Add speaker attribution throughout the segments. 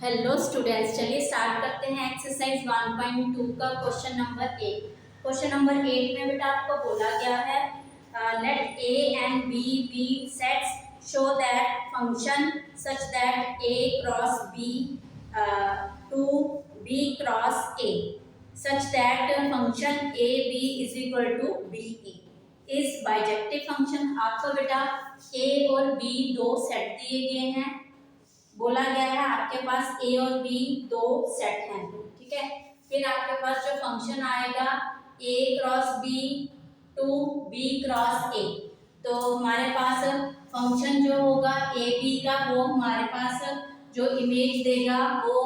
Speaker 1: Hello students, चलिए start करते हैं एक्सरसाइज 1.2 का क्वेश्चन नंबर 8। क्वेश्चन नंबर 8 में बेटा आपको बोला गया है let A and B be sets show that function such that A cross B to B cross A such that function A B is equal to B A is bijective function. आपको बेटा ए और B दो set दिए गए हैं, बोला गया है आपके पास ए और बी दो सेट हैं, ठीक है। फिर आपके पास जो फंक्शन आएगा A cross B to B cross A, तो हमारे पास फंक्शन जो होगा ए बी का वो हमारे पास जो इमेज देगा वो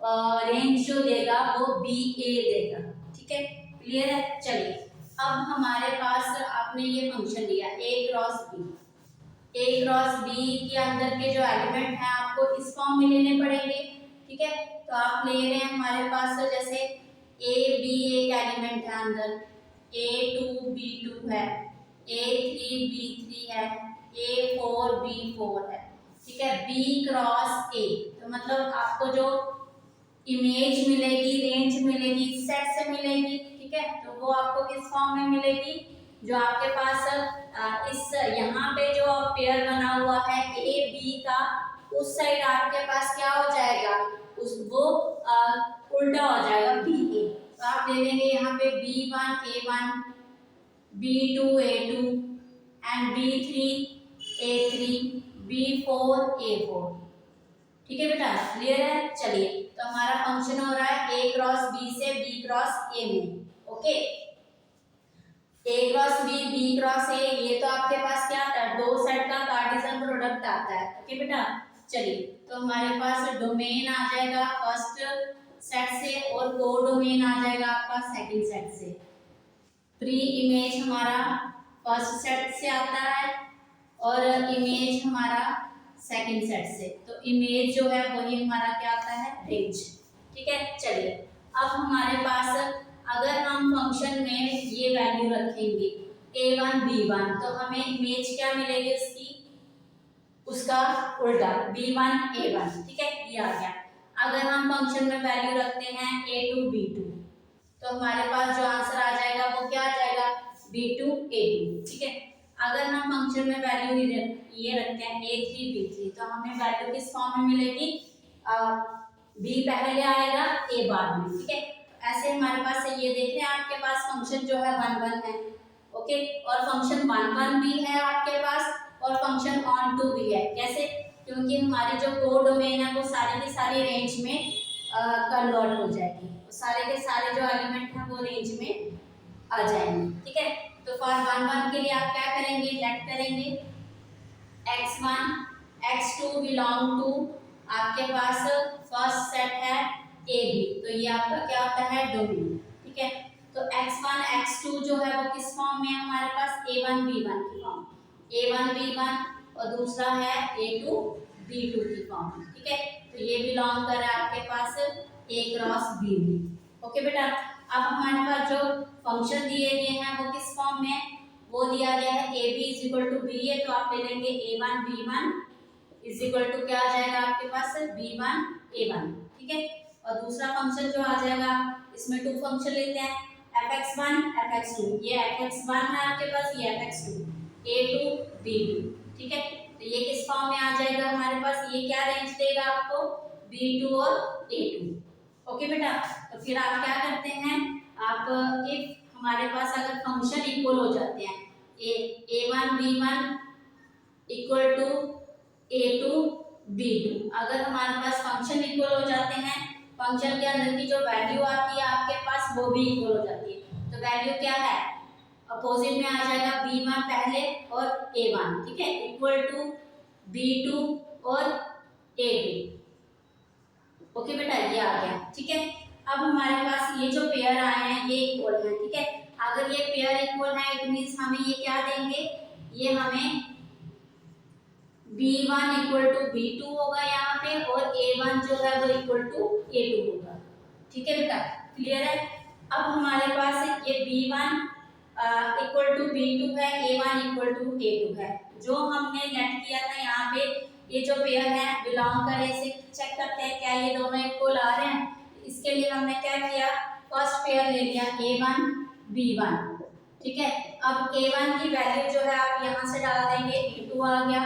Speaker 1: रेंज जो देगा वो बी ए देगा, ठीक है। क्लियर है। चलिए अब हमारे पास आपने ये फंक्शन लिया ए क्रॉस बी, ए क्रॉस बी के अंदर के जो एलिमेंट हैं आपको इस फॉर्म में लेने पड़ेंगे, ठीक है। तो आप ले रहे हैं हमारे पास जैसे ए बी एक एलिमेंट है अंदर, ए टू बी टू है, ए थ्री बी थ्री है, ए फोर बी फोर है, ठीक है। बी क्रॉस ए तो मतलब आपको जो इमेज मिलेगी, रेंज मिलेगी, सेट से मिलेगी, ठीक है। तो वो आपको किस फॉर्म में मिलेगी, जो आपके पास इस यहाँ पे जो पेयर बना हुआ है ए बी का, उस साइड आपके पास क्या हो जाएगा, उस वो उल्टा हो जाएगा बी ए। तो आप ले लेंगे यहाँ पे B one A one, B two A two and B three A three, B four A four, ठीक है बेटा। क्लियर है। चलिए तो हमारा फंक्शन हो रहा है ए क्रॉस बी से बी क्रॉस ए में, okay. A cross B B cross A, ये तो आपके पास क्या आता है, दो सेट का कार्टेशियन प्रोडक्ट आता है, ओके बेटा। चलिए तो हमारे पास डोमेन आ जाएगा फर्स्ट सेट से और को डोमेन आ जाएगा आपका सेकंड सेट से। प्री इमेज हमारा फर्स्ट सेट से आता है और इमेज हमारा सेकंड सेट से। तो इमेज जो है वही हमारा क्या आता है, रेंज, ठीक है। चलिए अब हमारे पास अगर हम फंक्शन में ये वैल्यू रखेंगे a1 b1 तो हमें इमेज क्या मिलेगी उसकी, उसका उल्टा b1 a1, ठीक है। ये आ गया। अगर हम फंक्शन में वैल्यू रखते हैं a2 b2 तो हमारे पास जो आंसर आ जाएगा वो क्या आ जाएगा, b2 a2, ठीक है। अगर हम फंक्शन में वैल्यू ये रखते हैं a3 b3 तो हमें वैल्यू किस फॉर्म में मिलेगी, b पहले आएगा a बाद में, ठीक है। ऐसे हमारे पास ये देख रहे हैं आपके पास फंक्शन जो है 1 1 है, ओके। और फंक्शन 1 1 भी है आपके पास और फंक्शन ऑन टू भी है। कैसे, क्योंकि हमारी जो को डोमेन है वो सारी की सारी रेंज में कन्वर्ट हो जाएगी, सारे के सारे जो एलिमेंट हैं वो रेंज में आ जाएंगे, ठीक है। तो फॉर 1 1 के लिए आप क्या करेंगे, लेट करेंगे x1 x2 बिलोंग टू आपके पास फर्स्ट सेट है ए बी, तो ये आपका क्या होता है, डोमेन, ठीक है। तो x1 x2 जो है वो किस फॉर्म में है हमारे पास, a1 b1 की फॉर्म, a1 b1 और दूसरा है a2 b2 की फॉर्म, ठीक है। तो ये बिलोंग कर रहा है आपके पास a क्रॉस b में, ओके बेटा। अब हमारे पास जो फंक्शन दिए गए हैं वो किस फॉर्म में, वो दिया गया है A B is equal to B है, तो आप ले लेंगे a1 b1 is equal to क्या आ जाएगा आपके पास b1 a1, ठीक है। और दूसरा फंक्शन जो आ जाएगा, इसमें टू फंक्शन लेते हैं fx1 fx2, ये fx1 है आपके पास, ये fx2, a2 b2, ठीक है। तो ये किस फॉर्म में आ जाएगा हमारे पास, ये क्या रेंज देगा आपको, b2 और a2, ओके बेटा। तो फिर आप क्या करते हैं, आप इफ हमारे पास अगर फंक्शन इक्वल हो जाते हैं a1 b1 equal to a2 b2, अगर हमारे पास फंक्शन इक्वल हो जाते हैं, फंक्शन के अंदर की जो वैल्यू आती है आपके पास वो भी इक्वल हो जाती है। तो वैल्यू क्या है, अपोजिट में आ जाएगा b1 पहले और a1, ठीक है, इक्वल टू b2 और a2, ओके बेटा। ये आ गया, ठीक है। अब हमारे पास ये जो पेयर आए हैं ये इक्वल है, ठीक है। अगर ये पेयर इक्वल है इट मींस हमें ये क्या देंगे, ये हमें b1 इक्वल टू b2 होगा यहाँ पे और a1 जो है वो इक्वल टू a2 होगा, ठीक है बेटा। क्लियर है। अब हमारे पास ये b1 इक्वल टू b2 है, a1 इक्वल टू a2 है। जो हमने लेट किया था यहाँ पे ये जो पेयर है बिलोंग करे, इसे चेक करते हैं क्या ये दोनों इक्वल आ रहे हैं। इसके लिए हमने क्या किया, फर्स्ट पेयर ले लिया A1 B1, ठीक है। अब A1 की वैल्यू जो है आप यहाँ से डाल देंगे, A2 आ गया,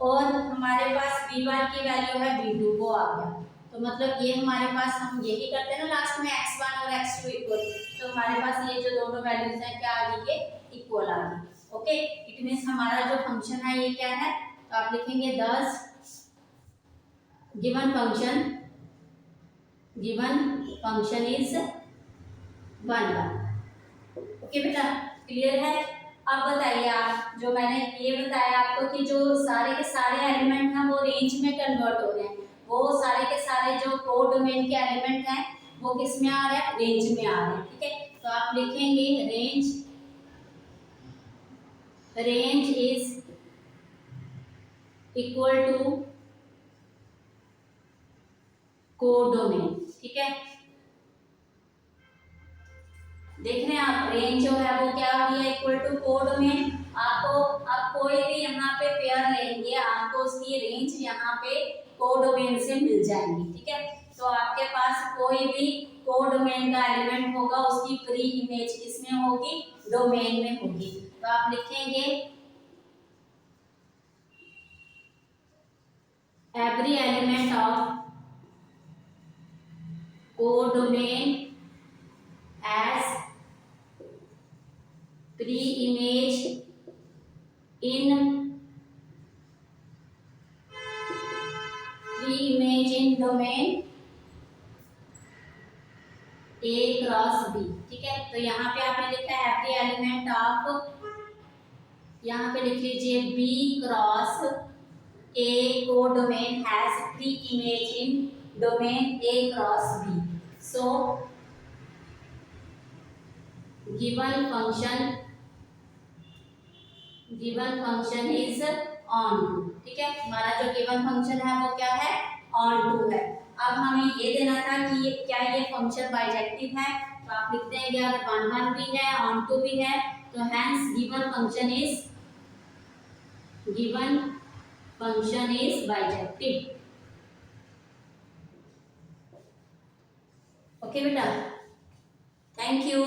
Speaker 1: और हमारे पास B1 की वैल्यू है B2 वो आ गया। तो मतलब ये हमारे पास, हम यही करते हैं ना लास्ट में x1 और x2 इक्वल, तो हमारे पास ये जो दोनों वैल्यूज हैं क्या आ गई, ये इक्वल आ गई। ओके, इट मींस हमारा जो फंक्शन है ये क्या है, तो आप लिखेंगे 10 गिवन फंक्शन इज 1 1। ओके बेटा, क्लियर है। अब बताइए आप, जो मैंने ये बताया आपको कि जो सारे के सारे एलिमेंट हैं वो रेंज में कन्वर्ट हो रहे हैं, वो सारे के सारे जो कोडोमेन के एलिमेंट हैं वो किस में आ रहे हैं, रेंज में आ रहे हैं, ठीक है। तो आप लिखेंगे range is equal to codomain, ठीक है। देख रहे हैं आप, रेंज जो है वो क्या हो रही है, इक्वल टू कोडोमेन। आपको आप कोई भी यहाँ पे पेयर लेंगे, आपको उसकी रेंज यहाँ पे कोडोमेन से मिल जाएंगी, ठीक है। तो आपके पास कोई भी कोडोमेन का एलिमेंट होगा, उसकी प्री इमेज किसमें होगी, डोमेन में होगी। तो आप लिखेंगे every element of codomain as pre-image in domain A cross B, ठीक है। तो यहाँ पे आपने लिखा है एवरी एलिमेंट ऑफ, यहाँ पे लिख लीजिए B cross A codomain has pre-image in domain A cross B। So given function is on to, ठीक है। हमारा जो गिवन फंक्शन है वो क्या है, on to है। अब हमें ये देना था कि क्या ये फंक्शन बाइजेक्टिव है, तो आप लिख देंगे अगर 1 1 भी है, on to भी है, तो hence given function is bijective. Okay बेटा, थैंक यू।